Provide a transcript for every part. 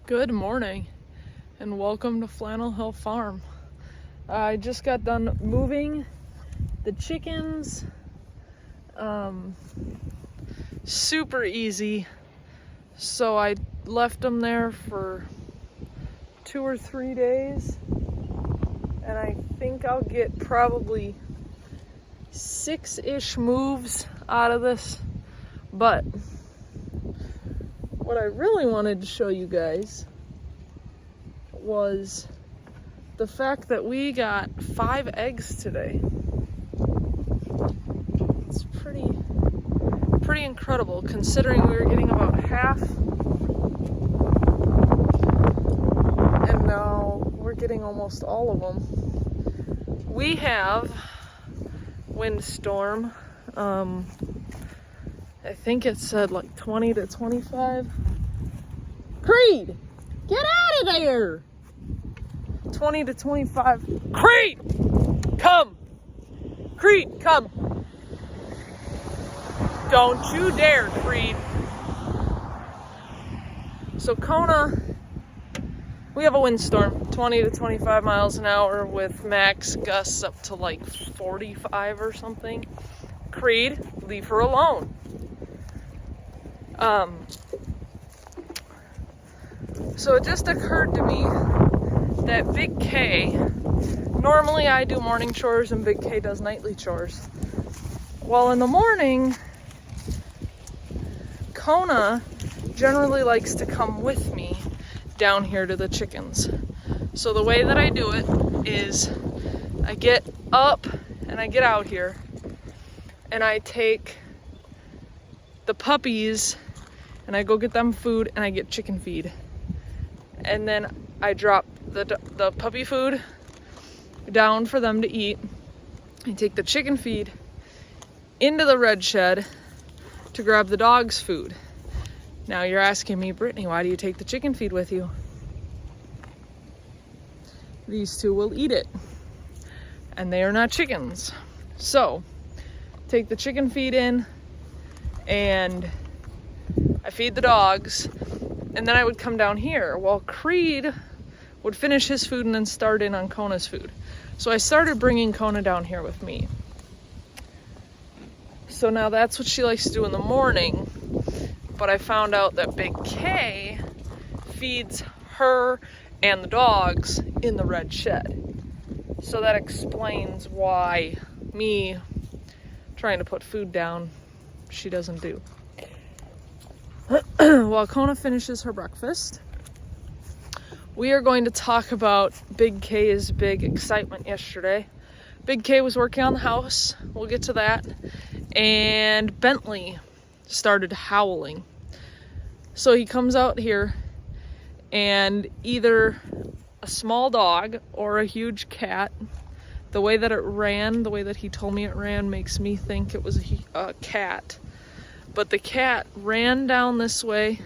Good morning and welcome to Flannel Hill Farm. I just got done moving the chickens. Super easy. So I left them there for 2 or 3 days, and I think I'll get probably 6-ish moves out of this. But what I really wanted to show you guys was the fact that we got 5 eggs today. It's pretty incredible considering we were getting about half, and now we're getting almost all of them. We have windstorm. I think it said like 20 to 25. Creed, get out of there! 20 to 25. Creed, come! Creed, come! Don't you dare, Creed. So Kona, we have a windstorm, 20 to 25 miles an hour with max gusts up to like 45 or something. Creed, leave her alone. So it just occurred to me that Big K, normally I do morning chores and Big K does nightly chores. Well, in the morning, Kona generally likes to come with me down here to the chickens. So the way that I do it is I get up and I get out here and I take the puppies and I go get them food and I get chicken feed. And then I drop the puppy food down for them to eat. I take the chicken feed into the red shed to grab the dog's food. Now you're asking me, Brittany, why do you take the chicken feed with you? These two will eat it, and they are not chickens. So take the chicken feed in and I feed the dogs, and then I would come down here while Creed would finish his food and then start in on Kona's food. So I started bringing Kona down here with me. So now that's what she likes to do in the morning, but I found out that Big K feeds her and the dogs in the red shed. So that explains why me trying to put food down, she doesn't do. While Kona finishes her breakfast, we are going to talk about Big K's big excitement yesterday. Big K was working on the house. We'll get to that. And Bentley started howling. So he comes out here, and either a small dog or a huge cat, the way that it ran, the way that he told me it ran, makes me think it was a cat. But the cat ran down this way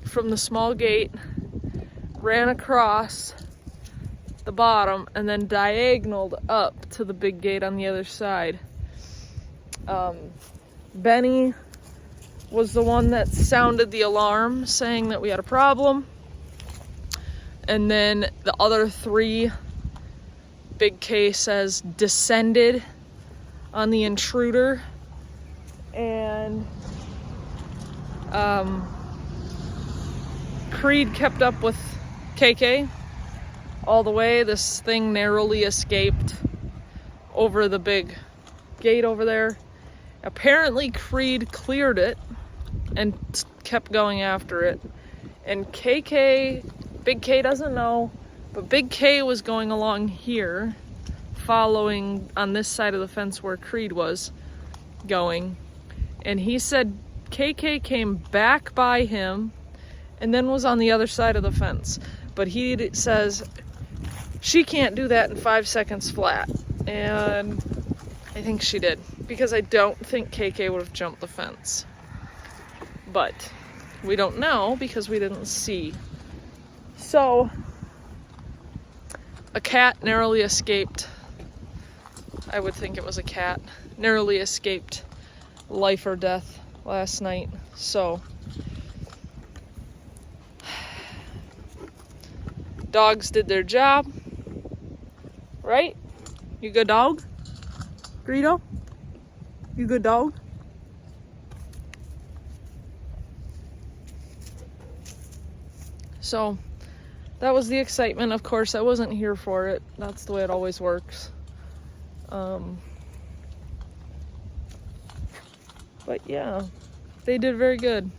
from the small gate, ran across the bottom, and then diagonaled up to the big gate on the other side. Benny was the one that sounded the alarm saying that we had a problem. And then the other 3, Big K says, descended on the Intruder. And Creed kept up with KK all the way. This thing narrowly escaped over the big gate over there. Apparently Creed cleared it and kept going after it. And KK, Big K doesn't know, but Big K was going along here, following on this side of the fence where Creed was going. And he said KK came back by him and then was on the other side of the fence. But he says she can't do that in 5 seconds flat. And I think she did, because I don't think KK would have jumped the fence. But we don't know because we didn't see. So a cat narrowly escaped. I would think it was a cat. Narrowly escaped life or death last night. So Dogs did their job. Right? You good dog? Greedo? You good dog? So that was the excitement. Of course, I wasn't here for it. That's the way it always works. But yeah, they did very good.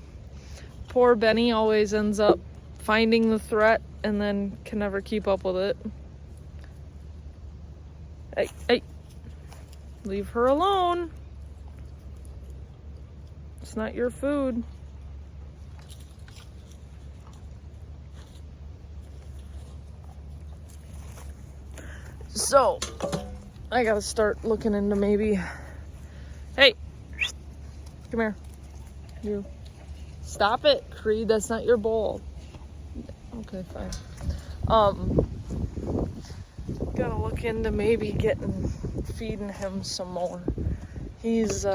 Poor Benny always ends up finding the threat and then can never keep up with it. Hey, hey, leave her alone. It's not your food. So, I gotta start looking into maybe, hey, come here. You, stop it, Creed, that's not your bowl. Okay, fine. Gotta look into maybe feeding him some more. He's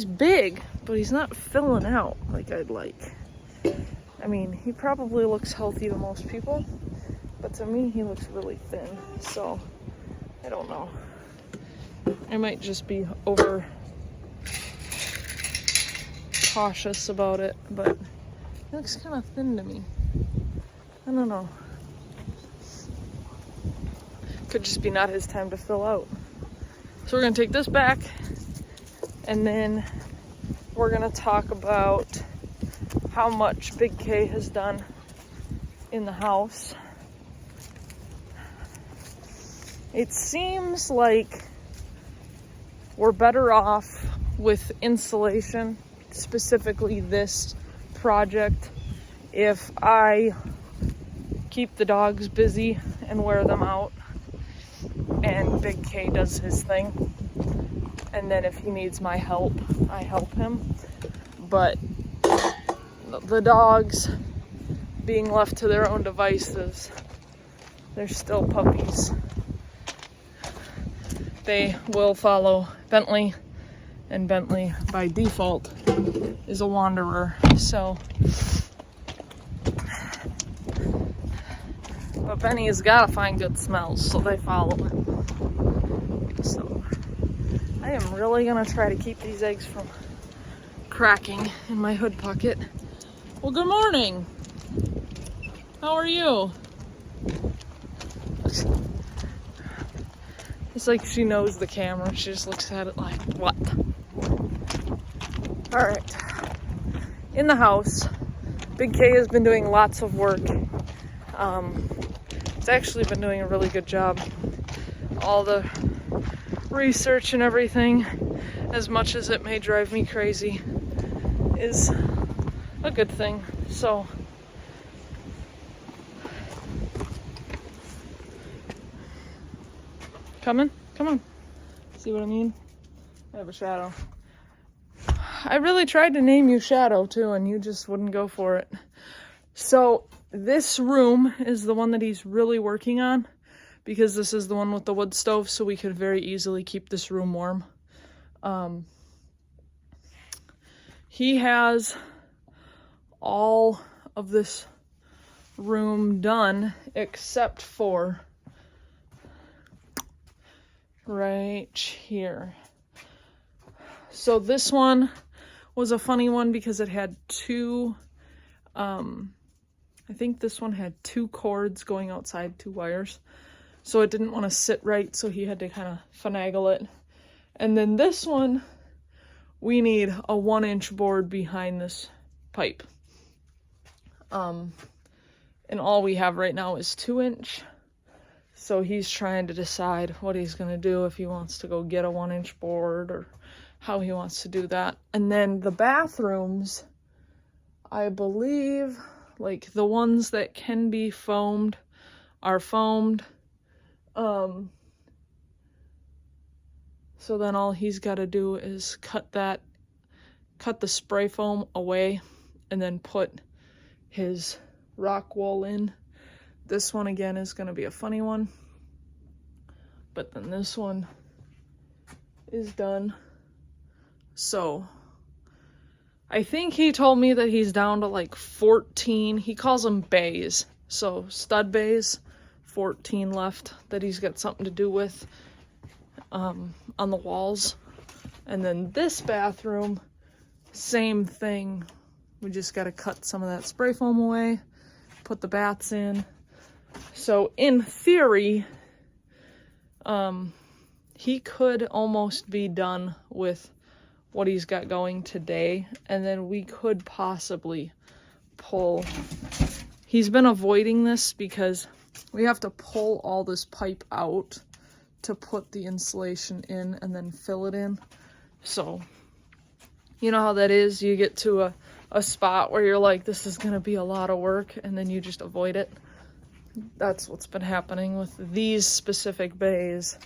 big, but he's not filling out like I'd like. I mean, he probably looks healthy to most people, but to me, he looks really thin. So, I don't know. I might just be over cautious about it, but he looks kind of thin to me. I don't know. Could just be not his time to fill out. So we're gonna take this back, and then we're gonna talk about how much Big K has done in the house. It seems like we're better off with insulation, specifically this project, if I keep the dogs busy and wear them out, and Big K does his thing, and then if he needs my help, I help him. But the dogs being left to their own devices, they're still puppies. They will follow Bentley, and Bentley by default is a wanderer. So, but Benny has got to find good smells, so they follow him. So I am really gonna try to keep these eggs from cracking in my hood pocket. Well, good morning. How are you? It's like she knows the camera. She just looks at it like, what? All right. In the house, Big K has been doing lots of work. It's actually been doing a really good job. All the research and everything, as much as it may drive me crazy, is a good thing. So, come on. See what I mean? I have a shadow. I really tried to name you Shadow too, and you just wouldn't go for it. So this room is the one that he's really working on, because this is the one with the wood stove, so we could very easily keep this room warm. He has all of this room done except for right here. So this one was a funny one because it had two, I think this one had two cords going outside, two wires. So it didn't want to sit right, so he had to kind of finagle it. And then this one, we need a 1-inch board behind this pipe. And all we have right now is 2-inch. So he's trying to decide what he's going to do, if he wants to go get a 1-inch board or how he wants to do that. And then the bathrooms, I believe, like the ones that can be foamed are foamed. So then all he's got to do is cut the spray foam away, and then put his rock wool in. This one again is going to be a funny one, but then this one is done. So I think he told me that he's down to like 14, he calls them bays, So stud bays, 14 left that he's got something to do with on the walls. And then this bathroom, same thing. We just got to cut some of that spray foam away, put the baths in. So in theory, he could almost be done with what he's got going today, and then we could possibly pull. He's been avoiding this because we have to pull all this pipe out to put the insulation in and then fill it in. So you know how that is, you get to a spot where you're like, this is gonna be a lot of work, and then you just avoid it. That's what's been happening with these specific bays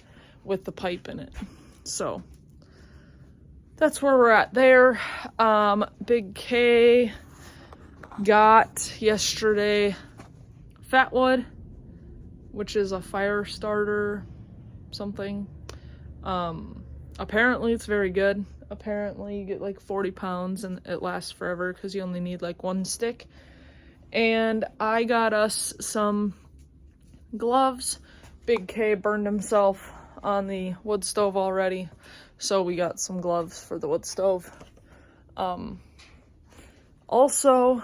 with the pipe in it. So that's where we're at there. Big K got yesterday Fatwood, which is a fire starter something. Apparently it's very good. Apparently you get like 40 pounds and it lasts forever because you only need like one stick. And I got us some gloves. Big K burned himself on the wood stove already, so we got some gloves for the wood stove. Also,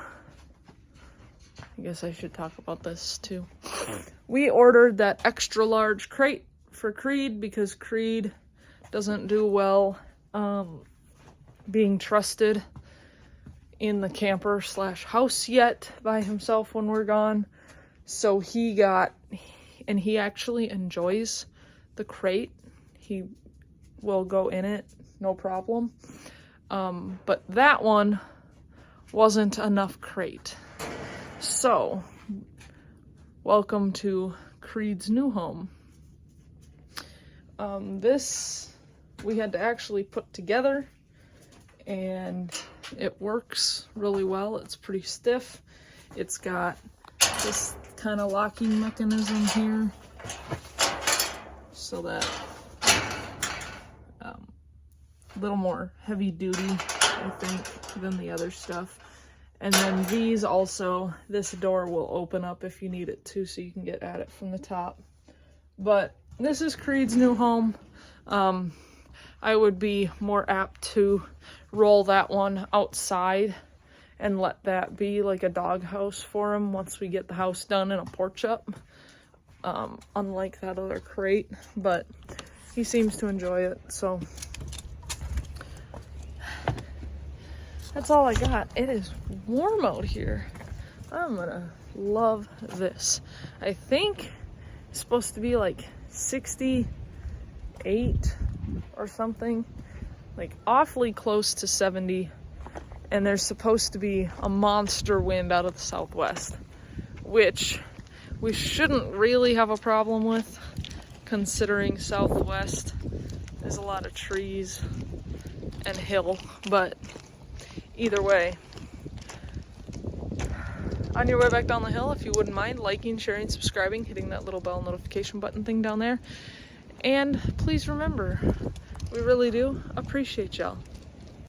I guess I should talk about this too. We ordered that extra large crate for Creed because Creed doesn't do well being trusted in the camper / house yet by himself when we're gone. So he got, and he actually enjoys the crate. He will go in it, no problem. But that one wasn't enough crate. So, welcome to Creed's new home. This we had to actually put together, and it works really well. It's pretty stiff. It's got this kind of locking mechanism here so that a little more heavy duty, I think, than the other stuff. And then these also, this door will open up if you need it to, so you can get at it from the top. But this is Creed's new home. I would be more apt to roll that one outside and let that be like a dog house for him once we get the house done and a porch up. Unlike that other crate, but he seems to enjoy it, so that's all I got. It is warm out here. I'm gonna love this. I think it's supposed to be like 68 or something, like awfully close to 70, and there's supposed to be a monster wind out of the southwest, which we shouldn't really have a problem with, considering southwest there's a lot of trees and hill. But either way, on your way back down the hill, if you wouldn't mind liking, sharing, subscribing, hitting that little bell notification button thing down there. And please remember, we really do appreciate y'all.